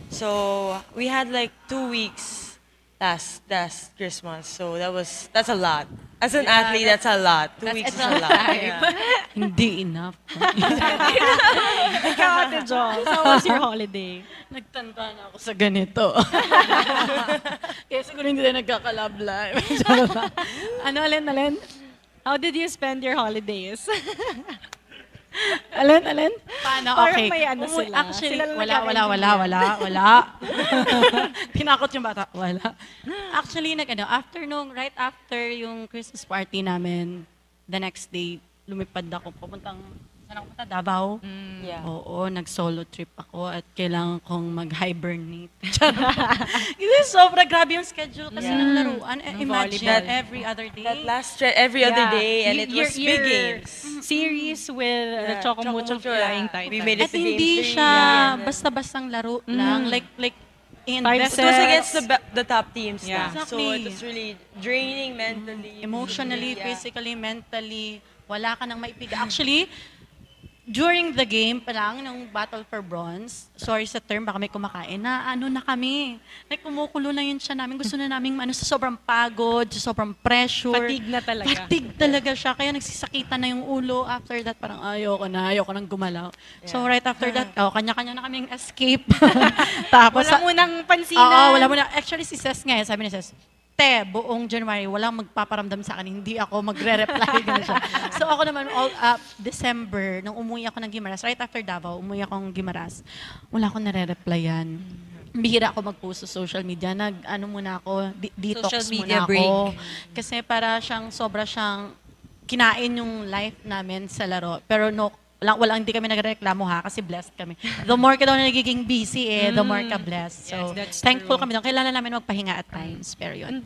So we had like 2 weeks last Christmas. So that's a lot. As an athlete, that's a lot. 2 weeks is a lot. Yeah. Hindi enough. Ikaw, Ate Jo, how was your holiday? Nagtanda na ako sa ganito. Kaya siguro hindi tayo nagkakalab live. Ano, Alin? How did you spend your holidays? Alin? Paano? Parang Okay. may ano sila. Actually, Sila lang wala. Tinakot yung bata. Wala. Actually, right after yung Christmas party namin, the next day, lumipad ako. Saan ako punta? Davao. Yeah. Oo, nag-solo trip ako at kailangan kong mag-hibernate. Kasi sobra grabe yung schedule kasi ng laruan. Imagine volleyball. every other day. That every other Yeah. day, and it was big Your games. series with the Yeah, Chocomucho Chocomucho, Flying yeah. Titan. We made it At to game hindi 3. siya Yeah. basta-bastang laro lang. Like Five It was against sets. the top teams. Yeah. So Exactly. it was really draining mentally. Emotionally, Yeah. physically, mentally, wala ka nang maipiga. Actually, during the game pa lang, nung Battle for Bronze, sorry sa term, baka may kumakain, na kami. Like, kumukulo na yun siya namin. Gusto na namin, sa sobrang pagod, sa sobrang pressure. Fatigue na talaga. Fatigue talaga siya. Kaya nagsisakitan na yung ulo. After that, parang ayoko nang gumalaw. So, right after that, kanya-kanya na kaming escape. Tapos, Wala munang pansinan. Oo, wala muna. Actually, si Ses nga, sabi ni Ses, buong January, walang magpaparamdam sa akin, hindi ako magre-reply. Ganun siya. So ako naman, all up December, nung umuwi ako ng Guimaras, right after Davao, umuwi akong Guimaras, wala akong nare-replyan. Bihira ako mag-post sa social media. Muna ako, detox Social muna media ako. break. Kasi sobra siyang kinain yung life namin sa laro. Pero hindi kami nagreklamo ha, kasi blessed kami. The more ka daw na nagiging busy the more ka blessed. So, Yes, that's thankful true. kami doon. Kailangan namin magpahinga at times. Pero yun. And